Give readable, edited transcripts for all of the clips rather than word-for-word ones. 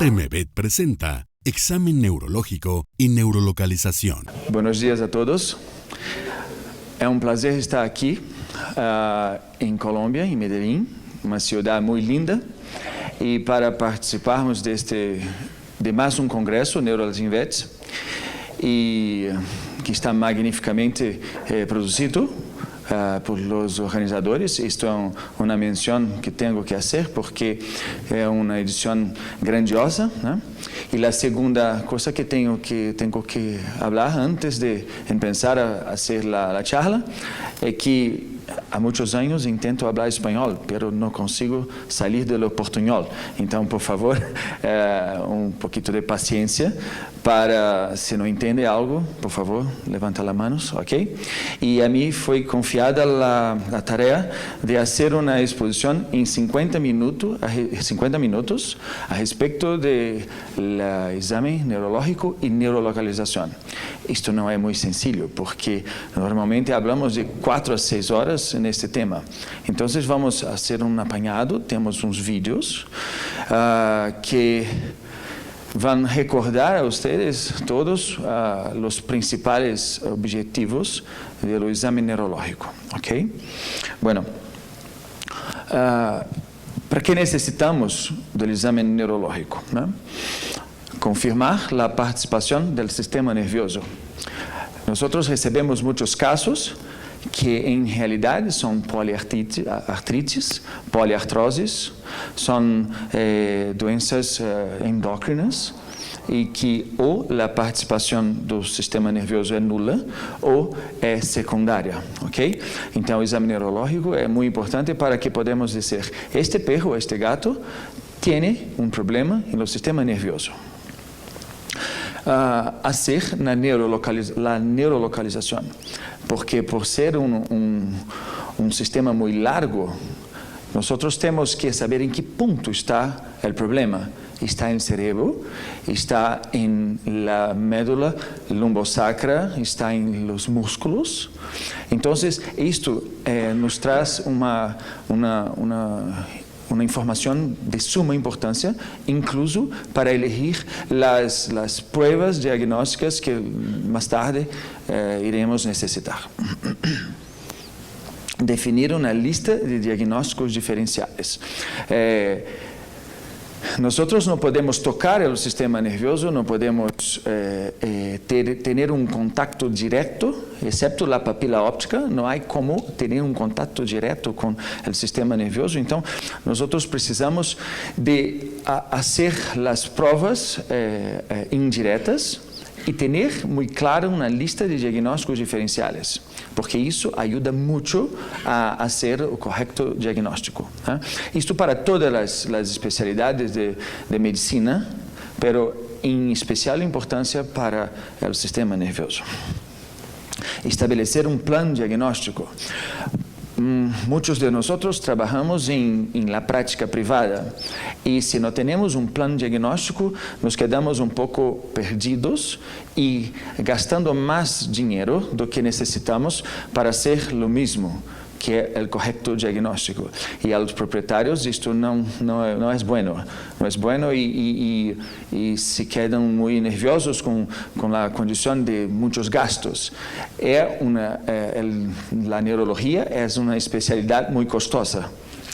RMVED presenta Examen Neurológico y Neurolocalización. Buenos días a todos. É um prazer estar aqui em Colômbia, em Medellín, uma cidade muito linda, e para participarmos de mais um congresso NeurologyInvest, e que está magnificamente produzido por los organizadores. Isto é uma menção que tenho que fazer porque é uma edição grandiosa, né? E a segunda coisa que tenho que falar antes de começar a fazer a charla é que há muitos anos tento falar espanhol, mas não consigo sair do portunhol. Então, por favor, um pouquinho de paciência para, se não entende algo, por favor, levanta as mãos, ok? E a mim foi confiada a tarefa de fazer uma exposição em 50 minutos a respeito do exame neurológico e neurolocalização. Isto não é muito sencillo, porque normalmente falamos de 4 a 6 horas neste tema. Então, vamos fazer um apanhado, temos uns vídeos que vão recordar a vocês todos os principais objetivos do exame neurológico, ok? Bueno, para que necessitamos do exame neurológico, né? Confirmar a participação do sistema nervioso. Nós recebemos muitos casos que em realidade são poliartrites, poliartroses, são doenças endócrinas e que ou a participação do sistema nervioso é nula ou é secundária, ok? Então, o exame neurológico é muito importante para que podemos dizer, este perro, este gato, tem um problema no sistema nervioso. Hacer la neurolocalización, porque por ser un sistema muy largo, nosotros tenemos que saber en qué punto está el problema. Está en el cerebro, está en la médula lumbosacra, está en los músculos. Entonces, esto nos trae una informação de suma importância, incluso para elegir as pruebas diagnósticas que mais tarde iremos necessitar. Definir uma lista de diagnósticos diferenciais. Nós não podemos tocar o sistema nervioso, não podemos ter um contato direto, exceto a papila óptica, não há como ter um contato direto com o sistema nervioso. Então, nós precisamos de fazer as provas indiretas e ter muito claro uma lista de diagnósticos diferenciais, porque isso ajuda muito a fazer o correto diagnóstico. Isto para todas as especialidades de medicina, mas em especial importância para o sistema nervioso. Estabelecer um plano diagnóstico. Muitos de nós trabalhamos em la prática privada e se não temos um plano diagnóstico, nos quedamos um pouco perdidos e gastando mais dinheiro do que necessitamos para ser o mesmo, que é o correto diagnóstico. E aos proprietários isto não é bueno. Não é bueno e se quedam muito nerviosos com a condição de muitos gastos. A neurologia é uma especialidade muito custosa,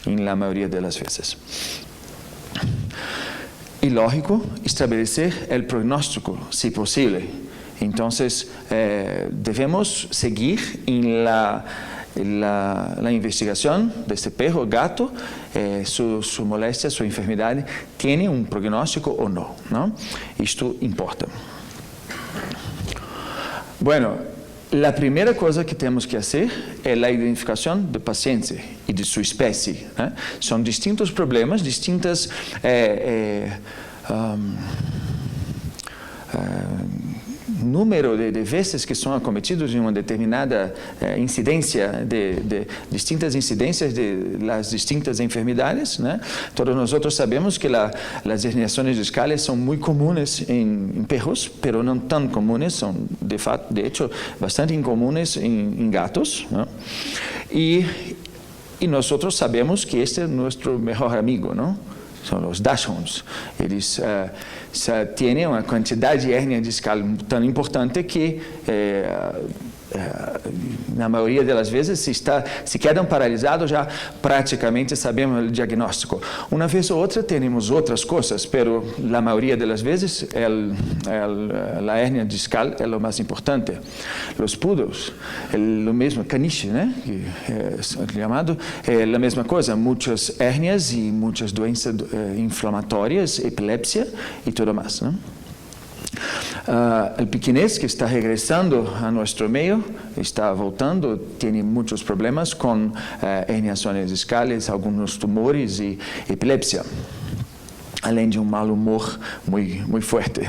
na maioria das vezes. E lógico, estabelecer o prognóstico, se possível. Então, devemos seguir em la investigación de este perro, gato, su molestia, su enfermedad, tiene un prognóstico o no, ¿no? Esto importa. Bueno, la primera cosa que tenemos que hacer es la identificación del paciente y de su especie. Son distintos problemas, distintas número de vezes que são acometidos em uma determinada incidência, de distintas incidências das distintas enfermidades, né? Todos nós sabemos que as herniações discales são muito comuns em perros, mas não tão comuns, são de hecho, bastante incomuns em gatos, né? E nós sabemos que este é nosso melhor amigo, não? são os dachshunds. Eles têm uma quantidade de hérnia discal tão importante que na maioria das vezes, se quedam paralisados, já praticamente sabemos o diagnóstico. Uma vez ou outra, temos outras coisas, mas a maioria das vezes, a hérnia discal é o mais importante. Os poodles, o mesmo, caniche, né? Chamado, é a mesma coisa, muitas hérnias e muitas doenças inflamatórias, epilepsia e tudo mais, né? O pequinês que está regressando a nosso meio, está voltando, tem muitos problemas com herniações discales, alguns tumores e epilepsia, além de mau humor muito forte.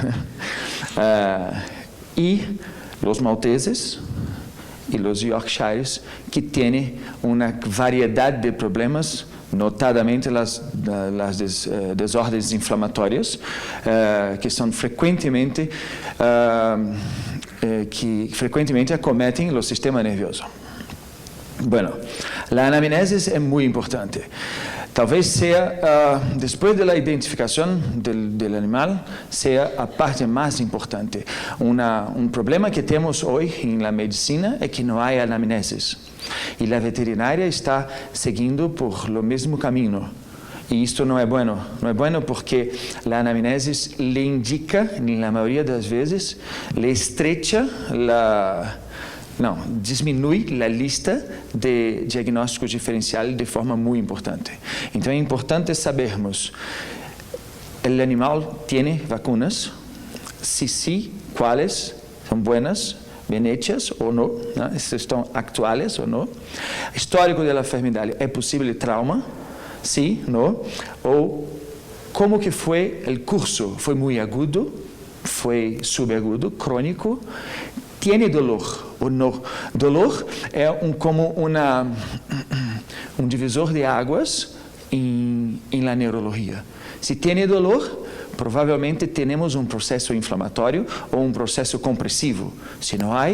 E os malteses e os Yorkshires, que têm uma variedade de problemas, notadamente as desordens inflamatórias, que são frequentemente acometem o sistema nervioso. Bueno, a anamnese é muito importante. Talvez seja, depois da identificação do animal, seja a parte mais importante. Problema que temos hoje na medicina é que não há anamneses. E a veterinária está seguindo por o mesmo caminho. E isto não é bueno. Não é bueno porque a anamnese lhe indica, na maioria das vezes, lhe estrecha diminui a lista de diagnósticos diferenciais de forma muito importante. Então é importante sabermos, o animal tem vacinas? Se sim, quais são boas, bem hechas ou não, né? Se estão atuais ou não. Histórico da enfermidade, é possível trauma? Sim, não? Ou como que foi o curso? Foi muito agudo? Foi subagudo? Crônico? Tem dolor ou não? Dolor é como um divisor de águas em la neurologia. Se tem dolor, provavelmente temos um processo inflamatório ou um processo compressivo. Se não há,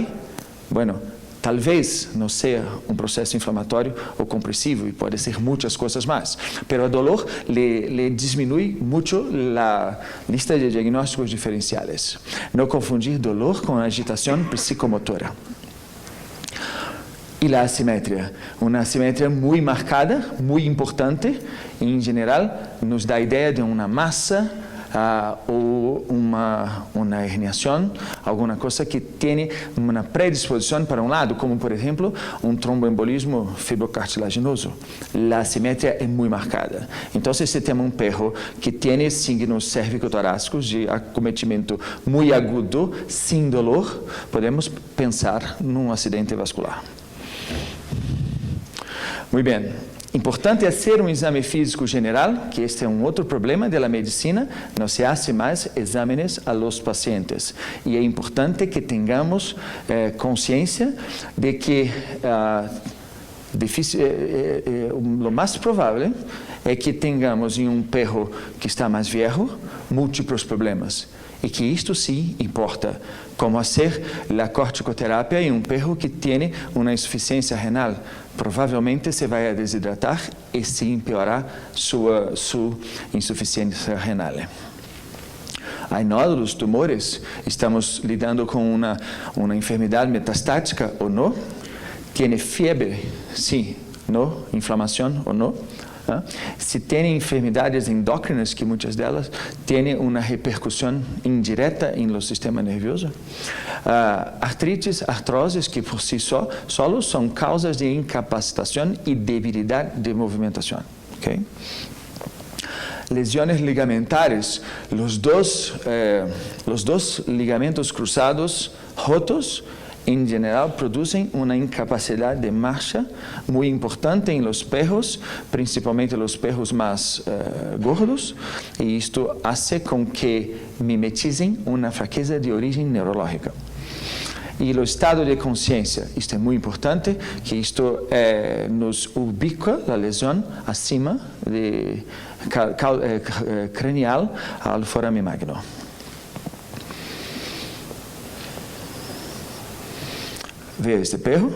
talvez não seja um processo inflamatório ou compressivo, e pode ser muitas coisas mais. Mas o dolor le diminui muito a lista de diagnósticos diferenciais. Não confundir dolor com agitação psicomotora. E a assimetria, uma assimetria muito marcada, muito importante, em geral, nos dá a ideia de uma massa ou uma herniação, alguma coisa que tem uma predisposição para um lado, como, por exemplo, um tromboembolismo fibrocartilaginoso. A assimetria é muito marcada. Então, se tem um perro que tem signos cérvico-torácicos de acometimento muito agudo, sem dolor, podemos pensar num acidente vascular. Muito bem. Importante é ser um exame físico geral, que este é um outro problema da medicina, não se faz mais exames a los pacientes. E é importante que tenhamos consciência de que o mais provável é que tenhamos em um perro que está mais velho múltiplos problemas. E que isto sim importa, como fazer a corticoterapia em um perro que tem uma insuficiência renal. Provavelmente se vai desidratar e sim piorar sua insuficiência renal. Há nódulos, tumores, estamos lidando com uma enfermidade metastática ou não? Tem febre? Sim. Não? Inflamação ou não? Se tem enfermidades endócrinas, que muitas delas têm uma repercussão indireta no sistema nervioso. Artrites, artroses, que por si solos são causas de incapacitação e debilidade de movimentação. Okay? Lesiones ligamentares, os dois ligamentos cruzados rotos, em geral, produzem uma incapacidade de marcha muito importante em los perros, principalmente los perros mais gordos, e isto faz com que mimetizem uma fraqueza de origem neurológica. E o estado de consciência, isto é muito importante, que isto nos ubica a lesão acima de cranial ao forame magno. Ve este perro,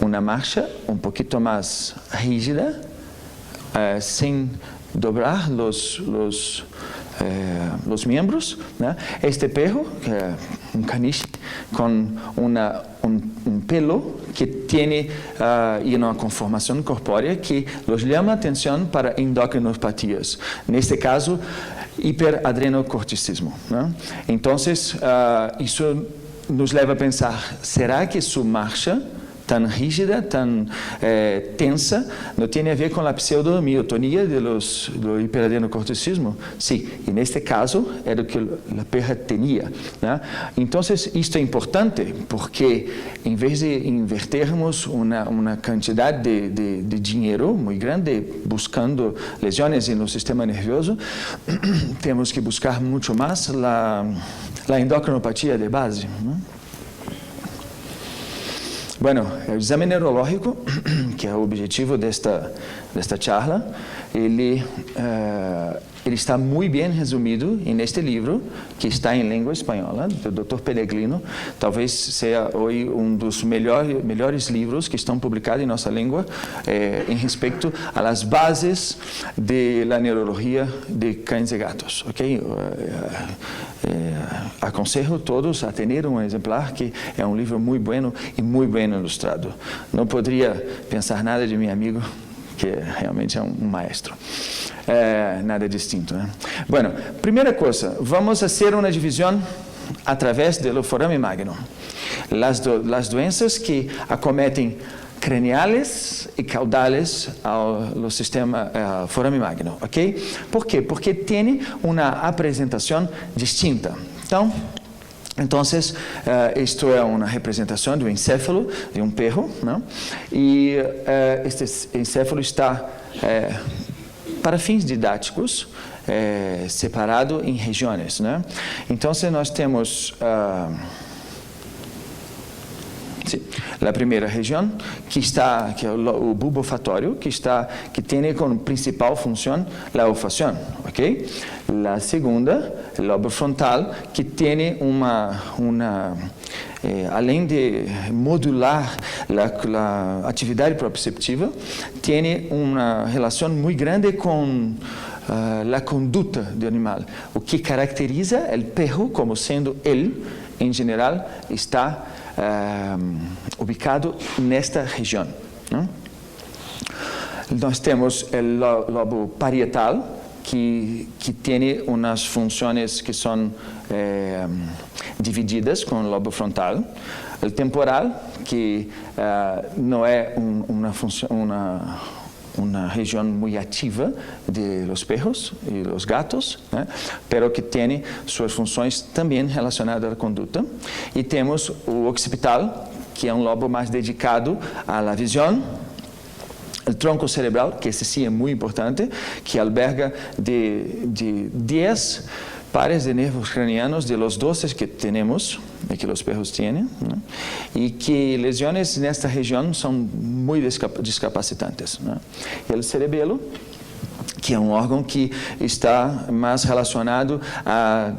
uma marcha um pouquinho mais rígida, sin doblar los miembros, ¿no? Este perro, que es un caniche, con un pelo que tiene y una conformación corpórea que los llama atención para endocrinopatías. En este caso, hiperadrenocorticismo, ¿no? Entonces, eso nos lleva a pensar, ¿será que su marcha tan rígida, tan tensa, no tiene a ver con la pseudomiotonía do hiperadrenocorticismo? Sí, y en este caso era lo que la perra tenía, ¿no? Entonces, esto es importante porque en vez de invertirmos una cantidad de dinero muy grande buscando lesiones en el sistema nervioso, tenemos que buscar mucho más la endocrinopatía de base, ¿no? Bueno, el exame neurológico, que es el objetivo de esta charla, ele está muy bien resumido en este libro, que está en lengua española, del Dr. Pellegrino. Talvez sea hoy dos melhores livros que estão publicados em nossa língua em respeito a las bases de la neurología de cães e gatos. ¿Okay? Aconselho todos a ter um exemplar, que é um livro muito bueno e muito bem ilustrado. Não poderia pensar nada de meu amigo, que realmente é um maestro. Nada distinto, né? Bueno, primeira coisa, vamos fazer uma divisão através do forame magno. Las doenças que acometem craniales e caudales ao sistema forame magno, ok? Por quê? Porque tem uma apresentação distinta. Então, isto é uma representação do encéfalo de um perro, não? E este encéfalo está, para fins didáticos, separado em regiões, né? Então, nós temos a primeira região, que é o bulbo olfatório, que tem como principal função a olfação, ok? A segunda, o lobo frontal, que tem além de modular a atividade proprioceptiva, tem uma relação muito grande com a conduta do animal, o que caracteriza o perro como sendo ele, em geral, está ubicado nesta região, né? Nós temos o lobo parietal, que tem umas funções que são divididas com o lobo frontal. O temporal, que não é uma região muito ativa de los perros e los gatos, né? Pero que tem suas funções também relacionadas à conduta. E temos o occipital, que é um lobo mais dedicado à visão. O tronco cerebral, que esse sim é muito importante, que alberga de 10 pares de nervos cranianos de los 12 que temos, que os perros têm, né? E que lesões nesta região são muito discapacitantes, né? E o cerebelo, que é um órgão que está mais relacionado a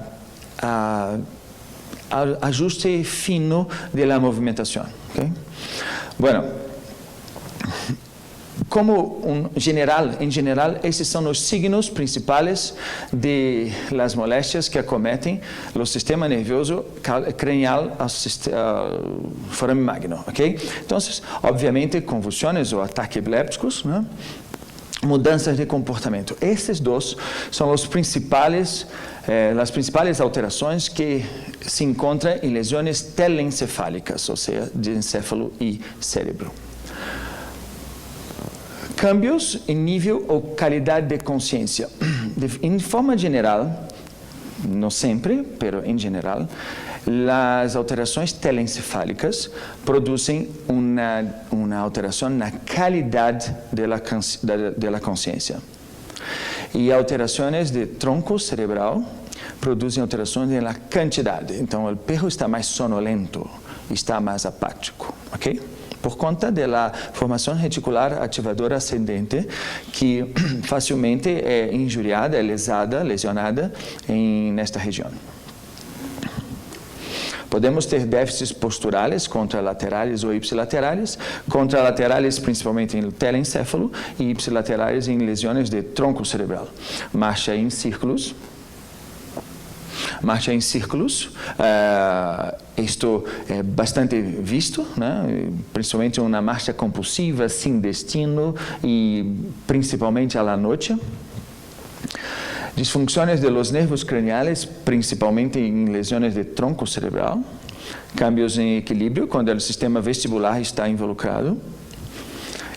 ajuste fino da movimentação, okay? Bueno, em geral, esses são os signos principais de las moléstias que acometem o sistema nervioso cranial ao forame magno, ok? Então, obviamente, convulsões ou ataques epilépticos, né? Mudanças de comportamento. Esses dois são as principais alterações que se encontram em lesões telencefálicas, ou seja, de encéfalo e cérebro. Cambios em nível ou qualidade de consciência. Em forma geral, não sempre, mas em geral, as alterações telencefálicas produzem uma alteração na qualidade da consciência. E alterações de tronco cerebral produzem alterações na quantidade. Então, o perro está mais sonolento, está mais apático, ok? Por conta da formação reticular ativadora ascendente, que facilmente é injuriada, lesionada nesta região. Podemos ter déficits posturales, contralaterais ou ipsilaterais, contralaterais principalmente em telencéfalo e ipsilaterais em lesões de tronco cerebral. Marcha em círculos. Marcha em círculos, isto é bastante visto, né? Principalmente uma marcha compulsiva, sem destino e principalmente à noite. Disfunções de los nervos craniales, principalmente em lesões de tronco cerebral. Cambios em equilíbrio, quando o sistema vestibular está involucrado.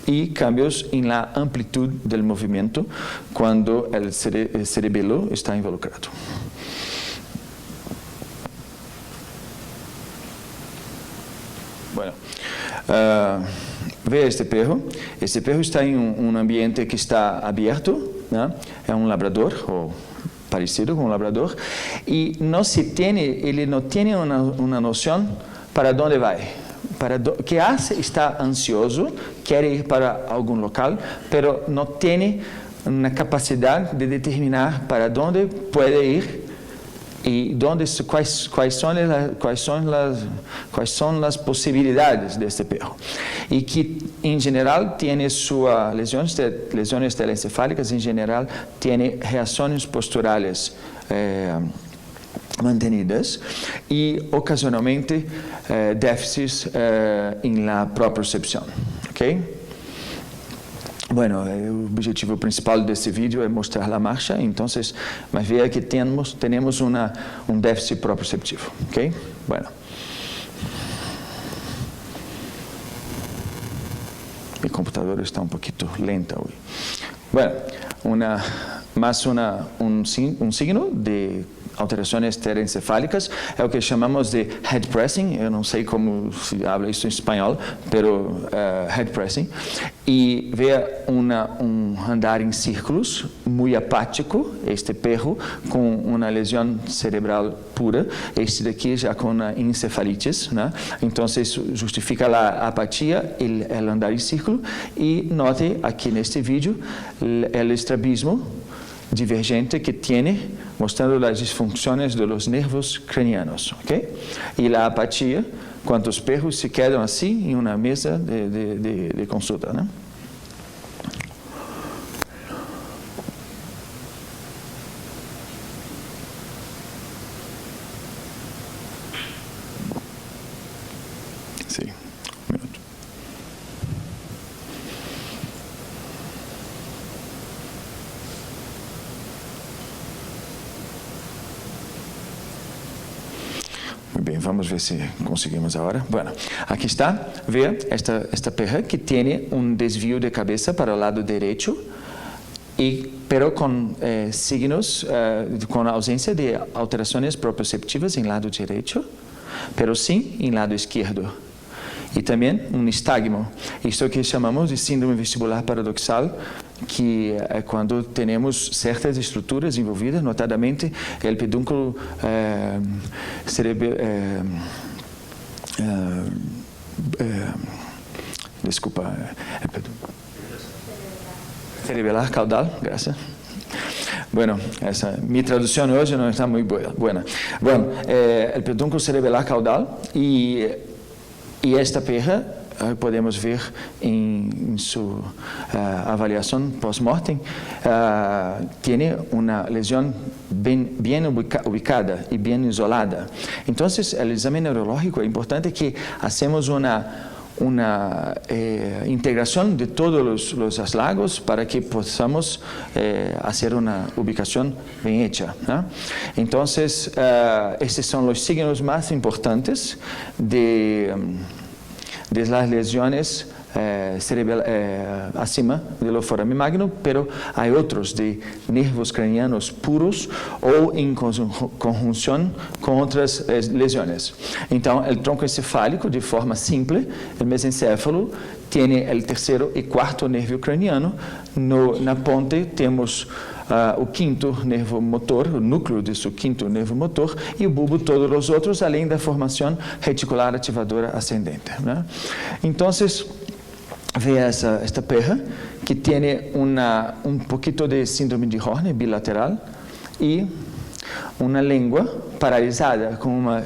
E cambios na amplitude do movimento, quando o cerebelo está involucrado. Bueno, ve este perro. Este perro está em um ambiente que está aberto, né? É um labrador, ou parecido com um labrador, e ele não tem uma noção para onde vai. Que hace? Está ansioso, quer ir para algum local, pero não tem uma capacidade de determinar para onde pode ir e quais são as possibilidades deste perro. E que, em geral, tem suas lesões telencefálicas, em geral, tem reações posturales mantenidas e, ocasionalmente, déficits em la propriocepção. Ok? Bueno, o objetivo principal desse vídeo é mostrar a marcha, então, mas veja que temos déficit proprioceptivo, ok? Bueno. Mi computador está um pouquinho lenta hoje. Bueno, um signo de alterações telencefálicas é o que chamamos de head pressing. Eu não sei como se habla isso em espanhol, pero head pressing. E veja andar em círculos, muito apático, este perro, com uma lesão cerebral pura, este daqui já com uma encefalitis, né? Então, isso justifica a apatia, el andar em círculo, e note aqui neste vídeo, o estrabismo divergente que tem, mostrando as disfunções dos nervos cranianos, ok? E a apatia, quando os perros se quedam assim em uma mesa de consulta, né? Sim, um minuto. Bem, vamos ver se conseguimos agora. Bueno, aqui está, veja esta perra que tem um desvio de cabeça para o lado direito, pero com signos, com ausência de alterações proprioceptivas em lado direito, pero sim em lado esquerdo. E também um nistagmo, isto que chamamos de síndrome vestibular paradoxal, que é quando temos certas estruturas envolvidas, notadamente o pedúnculo cerebelar caudal, graças. Bueno, minha tradução hoje não está muito boa. Bueno, o pedúnculo cerebelar caudal e esta perra podemos ver em sua avaliação pós-mortem, tem uma lesão bem ubicada e bem isolada. Então, o exame neurológico é importante que hacemos uma integração de todos os aslagos para que possamos fazer uma ubicação bem hecha, né? Então, esses são os signos mais importantes de las lesiones acima do foramen magno, pero há outros de nervos cranianos puros ou em conjunção com outras lesões. Então, o tronco encefálico, de forma simples, o mesencéfalo, tem o terceiro e quarto nervo craniano. Na ponte temos o quinto nervo motor, o núcleo de seu quinto nervo motor, e o bulbo, todos os outros, além da formação reticular ativadora ascendente, né? Então, veja esta perra, que tem pouquinho de síndrome de Horner bilateral e uma língua paralisada, com uma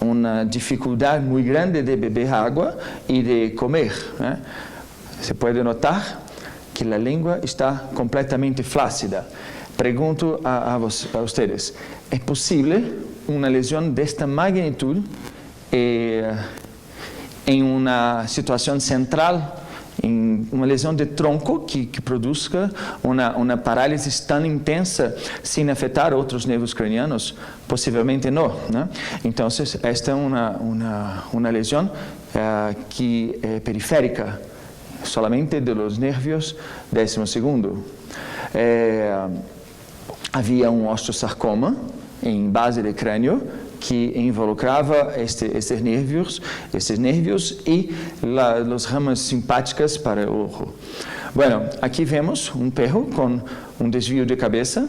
una dificultad muy grande de beber agua y de comer, ¿eh? Se puede notar que la lengua está completamente flácida. Pregunto a ustedes, ¿es posible una lesión de esta magnitud en una situación central, en una lesión de tronco que produzca una parálisis tan intensa sin afectar otros nervios craneanos? Posiblemente no, ¿no? Entonces, esta es una lesión que es periférica, solamente de los nervios 12º. Havia um osteosarcoma em base de crânio que involucrava esses nervios e as ramas simpáticas para o ojo. Bueno, aqui vemos um perro com um desvio de cabeça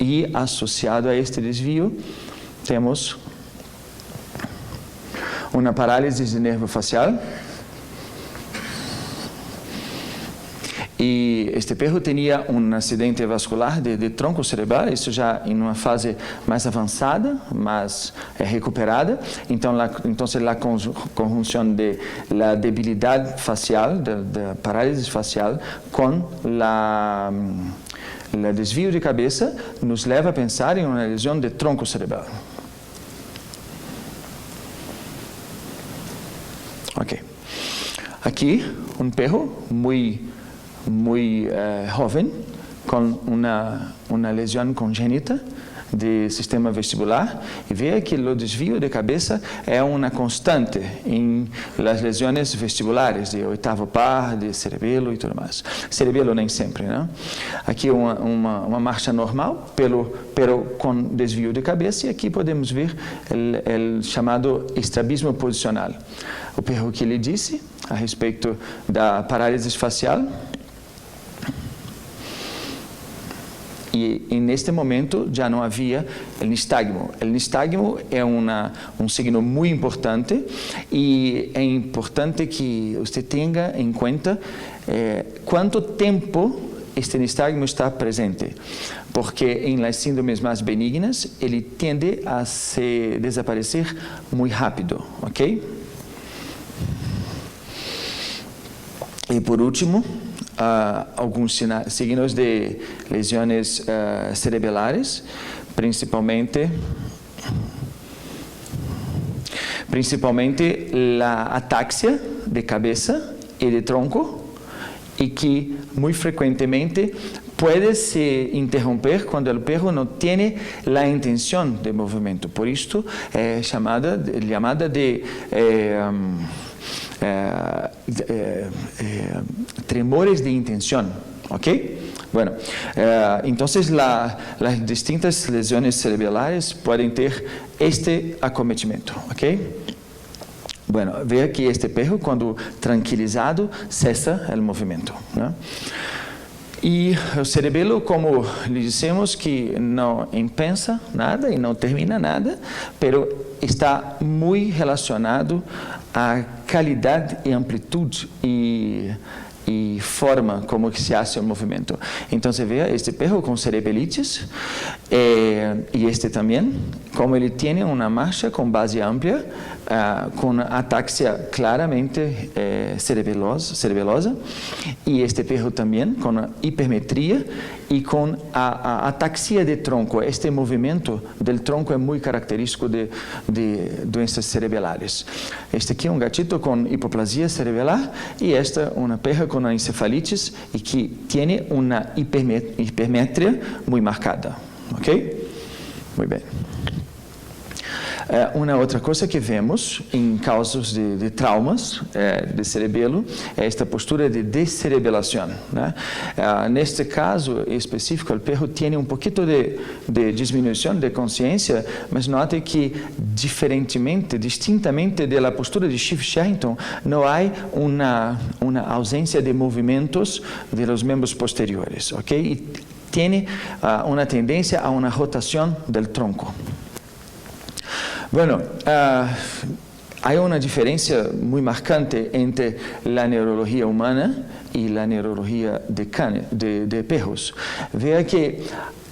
e associado a este desvio temos uma parálise de nervo facial. E este perro tinha um acidente vascular de tronco cerebral, isso já em uma fase mais avançada, mas recuperada. Então, a conjunção de la debilidade facial, da parálise facial, com o desvio de cabeça, nos leva a pensar em uma lesão de tronco cerebral. Ok. Aqui, um perro muito joven con una lesión congénita del sistema vestibular y vea que el desvío de cabeza es una constante en las lesiones vestibulares de oitavo par, de cerebelo y todo más. Cerebelo nem siempre, ¿no? Aquí una marcha normal, pero con desvío de cabeza, y aquí podemos ver el llamado estrabismo posicional. O perro que le disse a respeito da parálise facial. E neste momento já não havia o nistagmo. O nistagmo é um signo muito importante e é importante que você tenha em conta quanto tempo este nistagmo está presente, porque em las síndromes mais benignas ele tende a se desaparecer muito rápido, ok? E por último, alguns signos de lesões cerebelares, principalmente a ataxia de cabeça e de tronco, e que muito frequentemente pode se interromper quando o perro não tem a intenção de movimento. Por isso é chamada de tremores de intención, ¿ok? Bueno, entonces las distintas lesiones cerebrales pueden ter este acometimento, ¿ok? Bueno, vea que este perro, cuando tranquilizado, cesa el movimiento, ¿no? E o cerebelo, como lhe dissemos, que não empensa nada e não termina nada, pero está muito relacionado à qualidade e amplitude e forma como que se hace o movimento. Então, você vê este perro com cerebelites e este também, como ele tem uma marcha com base ampla, com ataxia claramente cerebelosa, e este perro também com hipermetria e com a ataxia de tronco. Este movimento do tronco é muito característico de doenças cerebelares. Este aqui é gatito com hipoplasia cerebelar e esta uma perra com encefalites e que tem uma hipermetria muito marcada, ok? Muito bem. Uma outra coisa que vemos em casos de traumas de cerebelo é esta postura de descerebelação, né? Neste caso específico, o perro tem pouquinho de diminuição de consciência, mas note que distintamente da postura de Schiff-Sherrington, não há uma ausência de movimentos de los membros posteriores, ok? E tem uma tendência a uma rotação do tronco. Bueno, hay una diferencia muy marcante entre la neurología humana y la neurología de perros. Vea que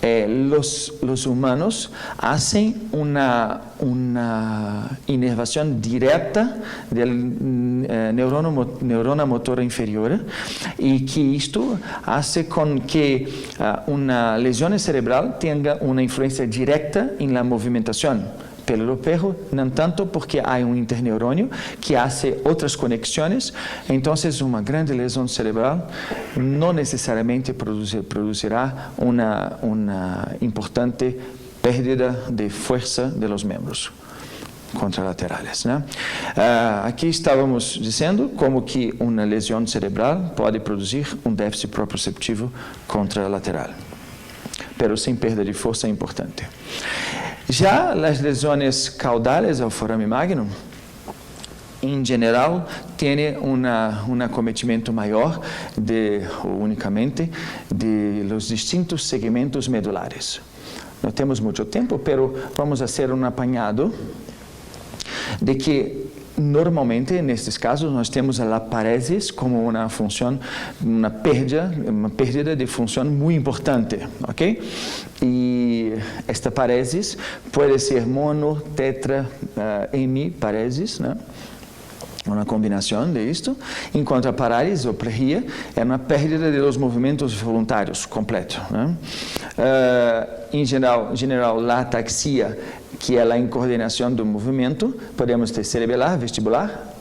los humanos hacen una inervación directa del neurona motora inferior y que esto hace con que una lesión cerebral tenga una influencia directa en la movimentación. Pelo perro, não tanto porque há interneurônio que hace outras conexões, então uma grande lesão cerebral não necessariamente produzirá uma importante perda de força dos membros contralaterais, né? Aqui estávamos dizendo como que uma lesão cerebral pode produzir déficit proprioceptivo contralateral, mas sem perda de força importante. Já as lesões caudales ao forame magnum, em geral, têm um acometimento maior ou unicamente de los distintos segmentos medulares. Não temos muito tempo, mas vamos fazer um apanhado de que normalmente, nestes casos, nós temos a paresis como uma função, uma perda de função muito importante, ok? E esta paresis pode ser mono, tetra, hemiparesis, né? Uma combinação de isto, enquanto a parálise ou prehia é uma perda dos movimentos voluntários completo, né? Em geral, a ataxia, que é a incoordenação do movimento, podemos ter cerebelar, vestibular,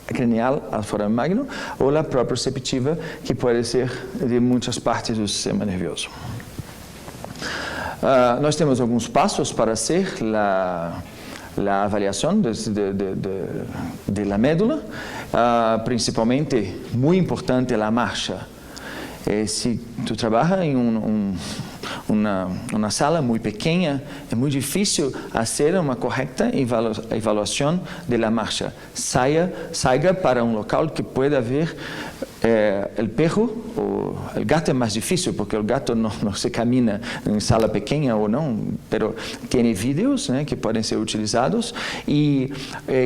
cranial, ao forame magnum, ou a proprioceptiva, que pode ser de muitas partes do sistema nervioso. Nós temos alguns passos para ser a avaliação de la médula, principalmente, muito importante, a marcha. Se tu trabalha em uma sala muito pequena, é muito difícil fazer uma correta avaliação da marcha. Saia para um local que pueda haver o perro, o gato é mais difícil, porque o gato não se camina em sala pequena ou não, mas tem vídeos, né, que podem ser utilizados, e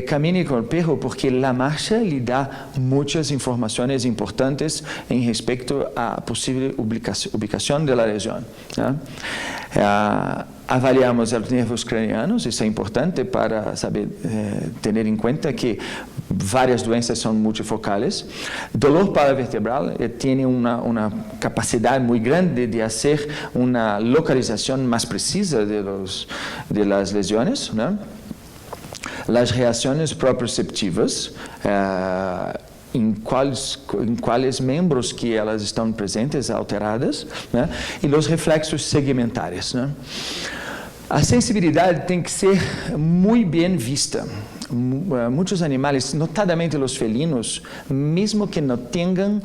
camine com o perro, porque a marcha lhe dá muitas informações importantes em respeito à possível ubicação da lesão, né? Avaliamos os nervos cranianos, isso é importante para saber, ter em conta que várias doenças são multifocais. Dolor paravertebral tem uma capacidade muito grande de fazer uma localização mais precisa de las lesões, né? As reações proprioceptivas, em quais membros que elas estão presentes, alteradas, né? E os reflexos segmentares, né? A sensibilidade tem que ser muito bem vista. Muitos animais, notadamente os felinos, mesmo que não tenham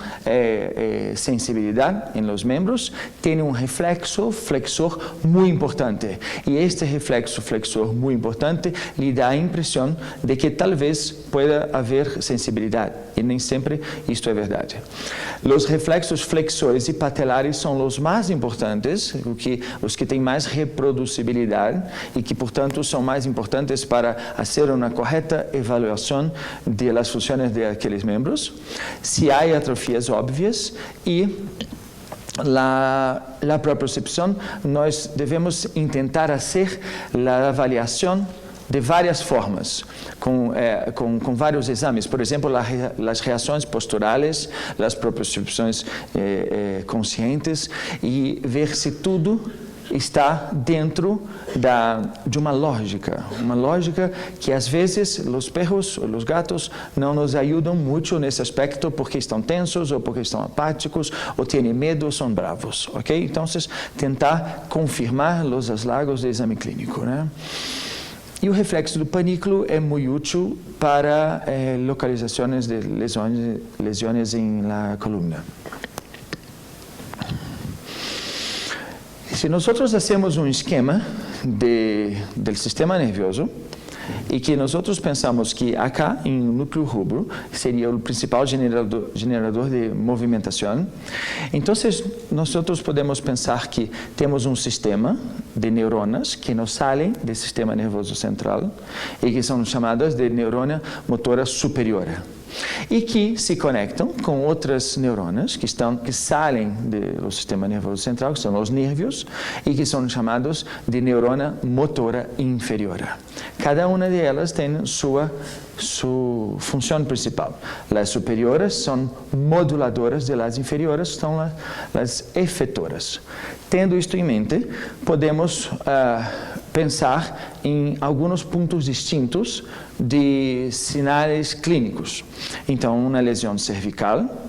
sensibilidade em los membros, têm um reflexo flexor muito importante. E este reflexo flexor muito importante lhe dá a impressão de que talvez pueda haver sensibilidade. E nem sempre isto é verdade. Os reflexos flexores e patelares são os mais importantes, os que têm mais reproducibilidade e que, portanto, são mais importantes para fazer uma correta avaliação das funções daqueles membros, se há atrofias óbvias e a propriocepção, nós devemos tentar fazer a avaliação de várias formas, com vários exames. Por exemplo, as reações posturais, as propriocepções conscientes, e ver se tudo está dentro de uma lógica que às vezes os perros ou os gatos não nos ajudam muito nesse aspecto porque estão tensos ou porque estão apáticos ou têm medo ou são bravos, ok? Então, tentar confirmar os aslagos do exame clínico, né? E o reflexo do panículo é muito útil para localizações de lesões na coluna. Se nós fazemos um esquema do sistema nervioso e que nós pensamos que acá, em núcleo rubro, seria o principal generador de movimentação, então nós podemos pensar que temos um sistema de neuronas que nos saem do sistema nervoso central e que são chamadas de neurona motora superior. e que se conectam com outras neuronas que saem do sistema nervoso central, que são os nervos, e que são chamados de neurona motora inferior. Cada uma delas tem sua função principal. As superiores são moduladoras das inferiores, são as efetoras. Tendo isto em mente, podemos pensar em alguns pontos distintos de sinais clínicos. Então, uma lesão cervical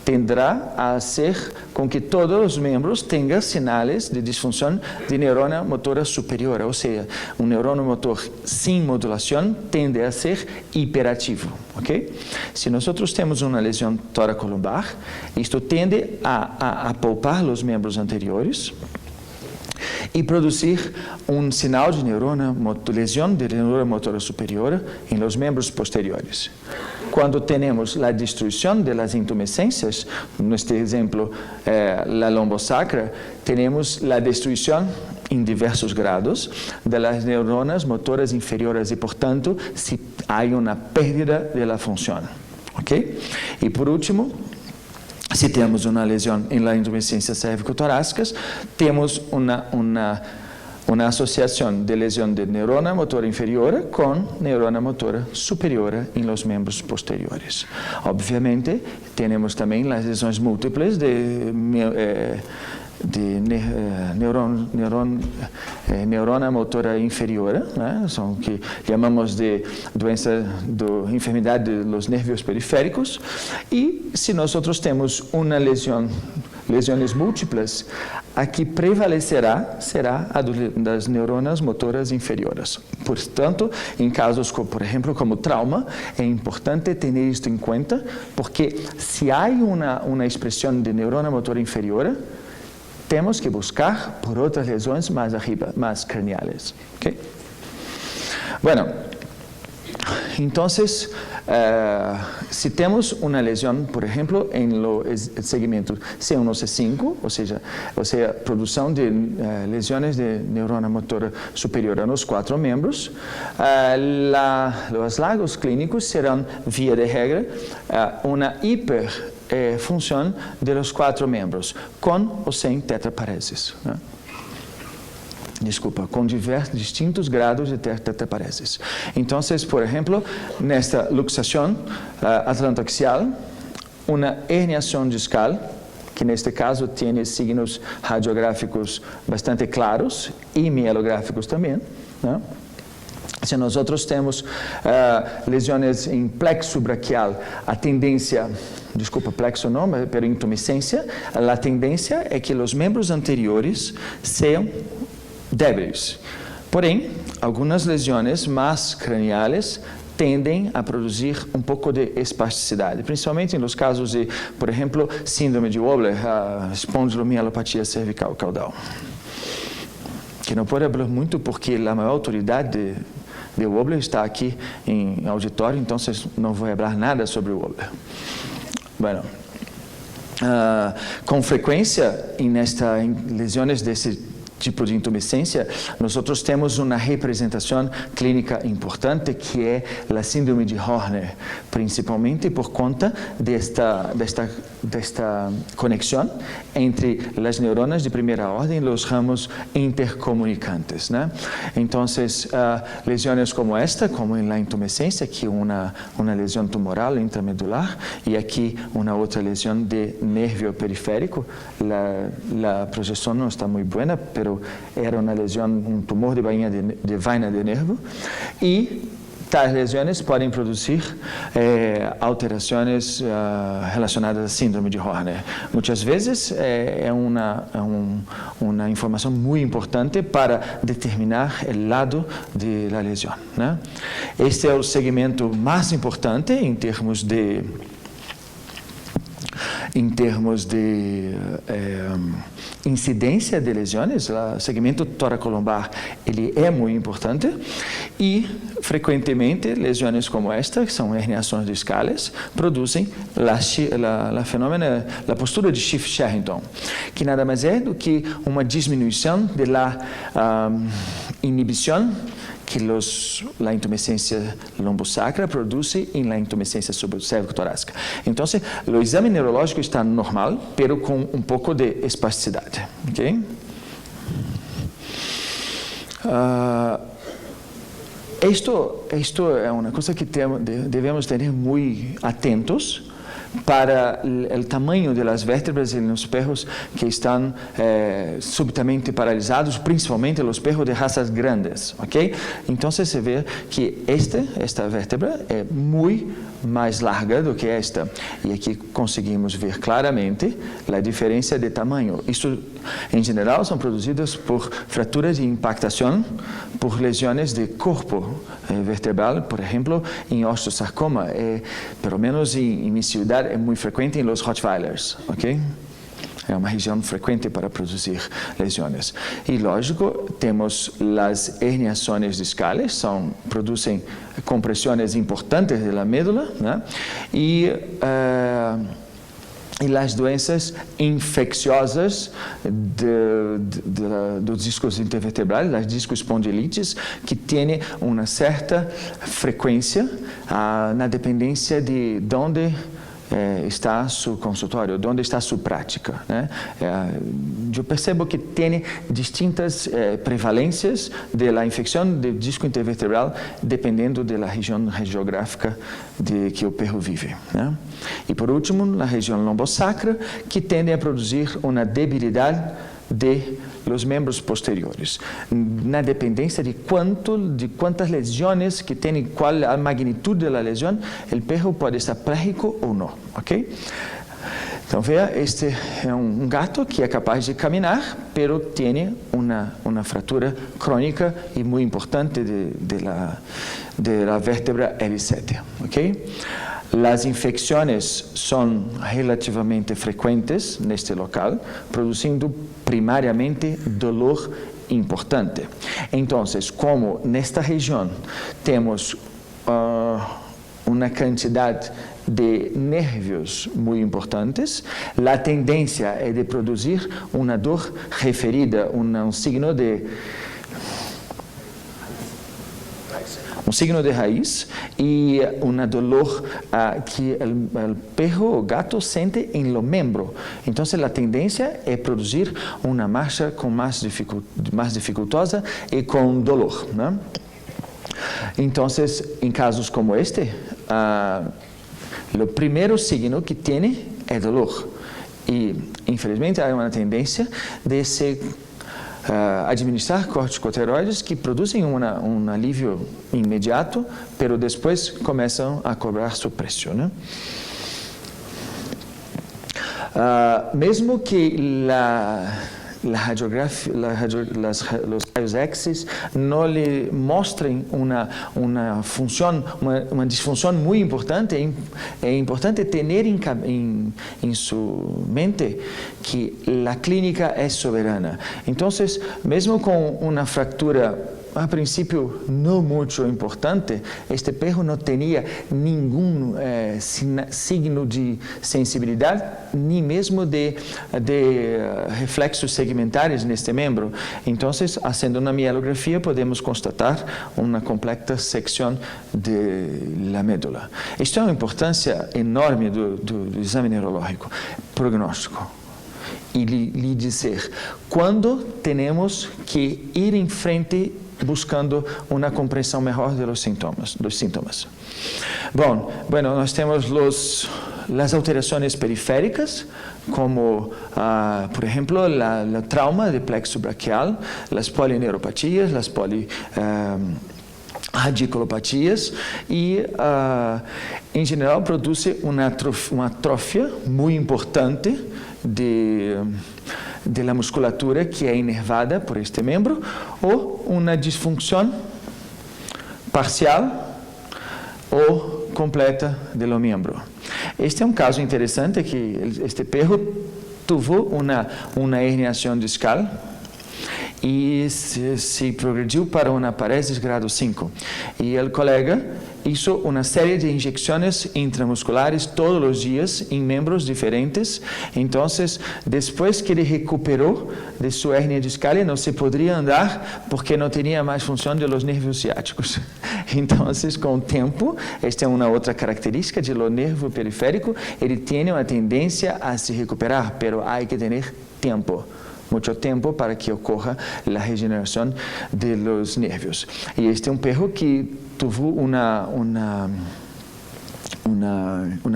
tenderá a ser com que todos os membros tenham sinais de disfunção de neurona motora superior, ou seja, um neurônio motor sem modulação tende a ser hiperativo, ok? Se nós temos uma lesão toracolumbar, isto tende a poupar os membros anteriores e produzir um sinal de lesão de neurona motora superior em los membros posteriores. Quando temos a destruição das intumescências, neste exemplo, a lombosacra, temos a destruição em diversos grados das neuronas motoras inferiores e, portanto, se há uma perda da função. Ok? E, por último, se temos uma lesão em la intumescência cérvico-torácicas, temos uma associação de lesão de neurona motora inferior com neurona motora superior em los membros posteriores. Obviamente, temos também as lesões múltiplas de neurona motora inferior, né? São que chamamos de enfermidade dos nervios periféricos. E se nós temos uma lesões múltiplas, a que prevalecerá será a das neuronas motoras inferiores. Portanto, em casos, por exemplo, como trauma, é importante ter isto em conta, porque se há uma expressão de neurona motora inferior, temos que buscar por outras lesões mais arriba, mais craniales. ¿Okay? Bueno, entonces, se temos uma lesão, por exemplo, em segmento C1 ou C5, ou seja, produção de lesões de neurona motora superior nos 4 membros, os lagos clínicos serão, via de regra, uma hiperfunção de los 4 membros, com ou sem tetraparesis. Né? Com distintos grados de tetraparesis. Então, por exemplo, nesta luxação atlantoaxial, uma herniação discal, que neste caso tem signos radiográficos bastante claros e mielográficos também, né? Se nós temos lesões em plexo braquial, a tendência, plexo não, mas pela intumescência, a tendência é que os membros anteriores sejam débeis. Porém, algumas lesões mais craniales tendem a produzir um pouco de espasticidade, principalmente nos casos de, por exemplo, síndrome de Wobler, a espondilomielopatia cervical caudal. Que não pode falar muito porque a maior autoridade de Wobler está aqui em auditório, então não vou falar nada sobre o Wobler. Bueno, com frequência, em lesões desse tipo de intumescência, nós temos uma representação clínica importante que é a síndrome de Horner, principalmente por conta desta conexão entre as neuronas de primeira ordem e os ramos intercomunicantes, né? Então, lesões como esta, como na intumescência, que é uma lesão tumoral intramedular, e aqui uma outra lesão de nervio periférico, a projeção não está muito boa, mas era uma lesão, um tumor de vaina de nervo, e tais lesões podem produzir alterações relacionadas à síndrome de Horner. Muitas vezes é uma informação muito importante para determinar o lado da lesão, né? Este é o segmento mais importante em termos de incidência de lesões. O segmento toracolumbar ele é muito importante e frequentemente lesões como esta, que são herniações discales, produzem a postura de Schiff-Sherrington, que nada mais é do que uma diminuição da inibição que la intumescencia lombosacra produce en la intumescencia cervicotorácica. Entonces, el examen neurológico está normal, pero con un poco de espasticidad. ¿Okay? Esto es una cosa que debemos tener muy atentos para el tamaño de las vértebras en los perros que están súbitamente paralizados, principalmente los perros de razas grandes, ¿ok? Entonces se ve que esta vértebra es muy más larga do que esta. E aqui conseguimos ver claramente a diferença de tamanho. Isso, em geral, são produzidas por fraturas de impactação, por lesões de corpo vertebral, por exemplo, em osteosarcoma. Pelo menos em minha cidade, é muito frequente em los Rottweilers, ok? É uma região frequente para produzir lesões. E, lógico, temos as herniações discales, produzem compressões importantes da médula, né? E as doenças infecciosas dos discos intervertebrais, as discoespondilites, que têm uma certa frequência na dependência de onde está seu consultório, onde está sua prática, né? Eu percebo que tem distintas prevalências da infecção de disco intervertebral dependendo da região geográfica de que o perro vive, né? E por último, na região lombosacra, que tende a produzir uma debilidade de los membros posteriores, na dependência de quantas lesões que tem, qual a magnitude da lesão, o perro pode estar plégico ou não, ok? Então, veja, este é gato que é capaz de caminhar, pero tem uma fratura crônica e muito importante de la vértebra L7, ok? As infecções são relativamente frequentes neste local, produzindo primariamente dolor importante. Então, como nesta região temos uma quantidade de nervios muito importantes, a tendência é de produzir uma dor referida, um signo de raiz e uma dolor que o perro, o gato, sente em lo membro. Então, a tendência é produzir uma marcha mais dificultosa e com dolor, né? Então, em casos como este, o primeiro signo que tem é dolor. E, infelizmente, há uma tendência de se administrar corticosteroides que produzem um alívio imediato, pero depois começam a cobrar seu preço, né? Mesmo que os raios X não lhe mostrem uma disfunção muito importante, é importante ter em sua mente que a clínica é soberana. Então, mesmo com uma fratura a princípio não muito importante, este perro não tinha nenhum signo de sensibilidade, nem mesmo de reflexos segmentares neste membro. Então, fazendo uma mielografia, podemos constatar uma completa secção da médula. Isto é uma importância enorme do exame neurológico, prognóstico. E lhe dizer quando temos que ir em frente buscando uma compreensão melhor dos sintomas. Bom, nós temos as alterações periféricas, como, por exemplo, o trauma de plexo braquial, as polineuropatias, as radiculopatias e, em geral, produz uma atrofia muito importante da musculatura que é inervada por este membro ou uma disfunção parcial ou completa do membro. Este é um caso interessante que este perro teve uma herniação discal e se progrediu para uma paresis grado 5. E o colega hizo una serie de inyecciones intramusculares todos los días en miembros diferentes. Entonces, después que él recuperó de su hernia discal, no se podría andar porque no tenía más función de los nervios ciáticos. Entonces, con el tiempo, esta es una otra característica de los nervios periféricos, él tiene una tendencia a se recuperar, pero hay que tener tiempo. Mucho tiempo para que ocurra la regeneración de los nervios. Y este es un perro que tuvo una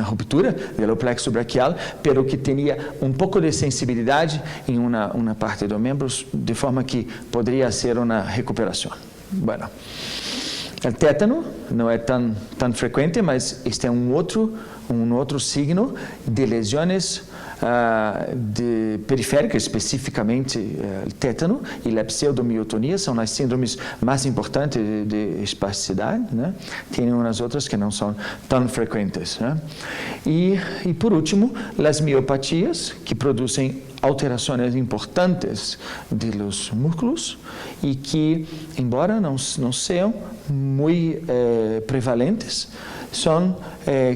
ruptura del plexo braquial, pero que tenía un poco de sensibilidad en una parte de los miembros, de forma que podría hacer una recuperación. Bueno, el tétano no es tan frecuente, mas este es un otro signo de lesiones de periféricas, especificamente o tétano e a pseudomiotonia, são as síndromes mais importantes de espasticidade, né? Tem umas outras que não são tão frequentes, né? E por último, as miopatias, que produzem alterações importantes de los músculos e que, embora não sejam muito prevalentes, são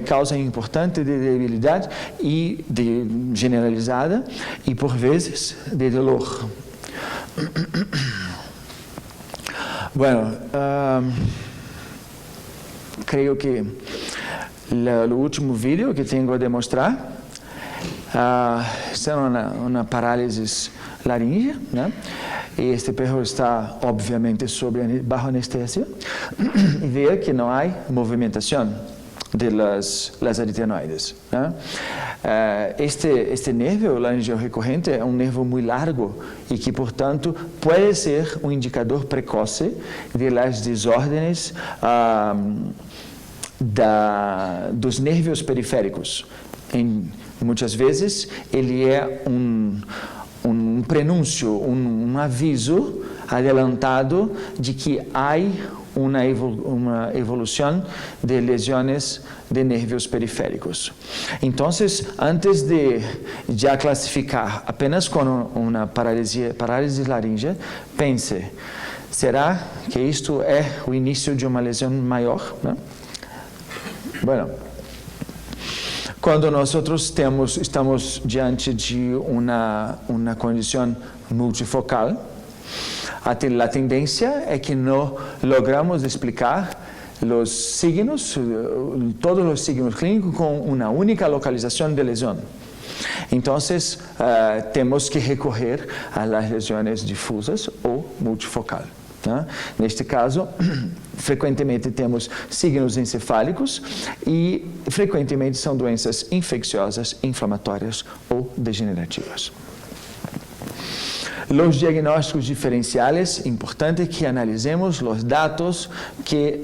causa importante de debilidade e de generalizada e por vezes de dolor. Bueno, creio que o último vídeo que tenho a demonstrar é uma parálise laríngea, né? E este perro está, obviamente, bajo anestesia e vê que não há movimentação de las aritenoides, né? Este nervio laringeo recorrente é um nervo muito largo e que, portanto, pode ser um indicador precoce de las desordens dos nervios periféricos. Muitas vezes, ele é um prenúncio, um aviso adelantado de que há uma evolução de lesões de nervios periféricos. Então, antes de já classificar apenas com uma parálise laríngea, pense, será que isto é o início de uma lesão maior, né? Bueno, quando nós estamos diante de uma condição multifocal, a tendência é que não logramos explicar os signos, todos os signos clínicos com uma única localização de lesão. Então, temos que recorrer às lesões difusas ou multifocal. Tá? Neste caso, frequentemente temos signos encefálicos e frequentemente são doenças infecciosas, inflamatórias ou degenerativas. Los diagnósticos diferenciales, importante que analicemos os dados que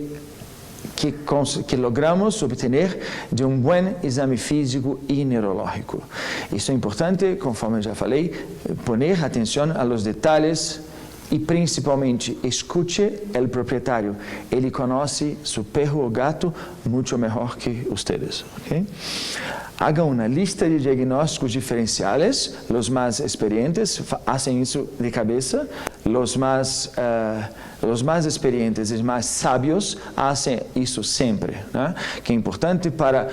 logramos obter de um bom exame físico e neurológico. Isso é importante, conforme já falei, poner atenção a los detalhes e principalmente escute o proprietário. Ele conhece seu perro ou gato muito melhor que vocês, ok? Haga uma lista de diagnósticos diferenciais. Os mais experientes fazem isso de cabeça. Os mais experientes e mais sábios fazem isso sempre, né? Que é importante para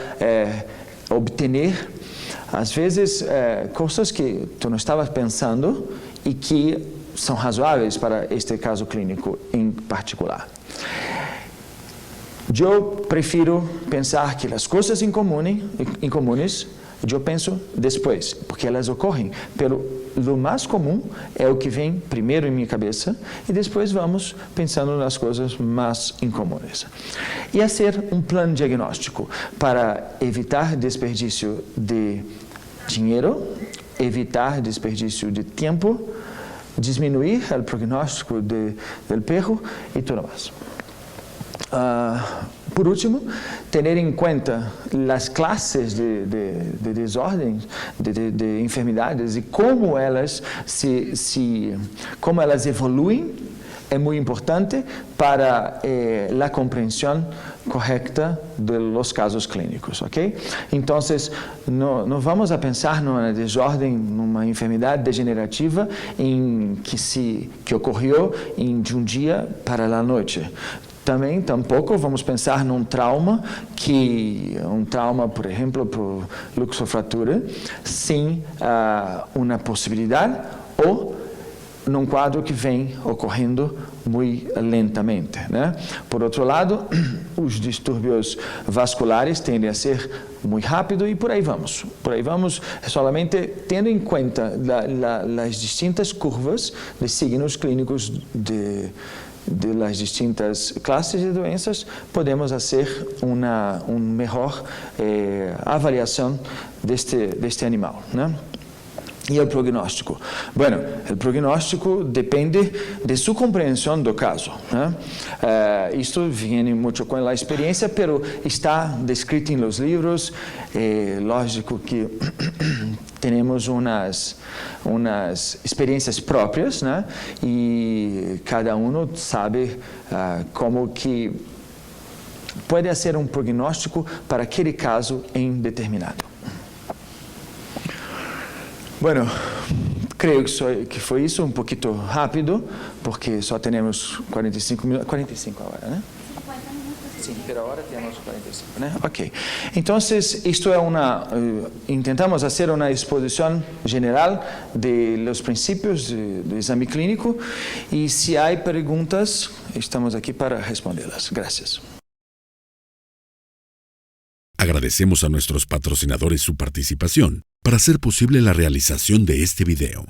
obter, às vezes, coisas que tu não estavas pensando e que são razoáveis para este caso clínico em particular. Eu prefiro pensar que as coisas incomuns, eu penso depois, porque elas ocorrem, pero o mais comum é o que vem primeiro em minha cabeça e depois vamos pensando nas coisas mais incomuns. E fazer um plano diagnóstico para evitar desperdício de dinheiro, evitar desperdício de tempo, diminuir o prognóstico do perro e tudo mais. Por último, ter em conta as classes de desordens, de enfermidades e como elas evoluem é muito importante para a compreensão correta dos casos clínicos, ok? Então, não vamos a pensar numa desordem, numa enfermidade degenerativa que ocorreu de um dia para a noite. Também, tampouco, vamos pensar num trauma por exemplo, por luxofratura, sem uma possibilidade, ou num quadro que vem ocorrendo muito lentamente, né? Por outro lado, os distúrbios vasculares tendem a ser muito rápido e por aí vamos. Por aí vamos, solamente tendo em conta as distintas curvas de signos clínicos das distintas classes de doenças, podemos fazer uma melhor avaliação deste animal, né? E o prognóstico? Bueno, o prognóstico depende de sua compreensão do caso, né? Isto vem muito com a experiência, mas está descrito nos livros. Lógico que temos umas experiências próprias, né? E cada um sabe como que pode ser um prognóstico para aquele caso em determinado. Bueno, creio que foi isso, um pouquinho rápido, porque só temos 45 minutos, 45 agora, né? 50 minutos. Sim, pela hora temos 45, né? Ok. Então, isto é tentamos fazer uma exposição geral dos princípios do exame clínico e se há perguntas, estamos aqui para respondê-las. Gracias. Agradecemos a nuestros patrocinadores su participación para hacer posible la realización de este video.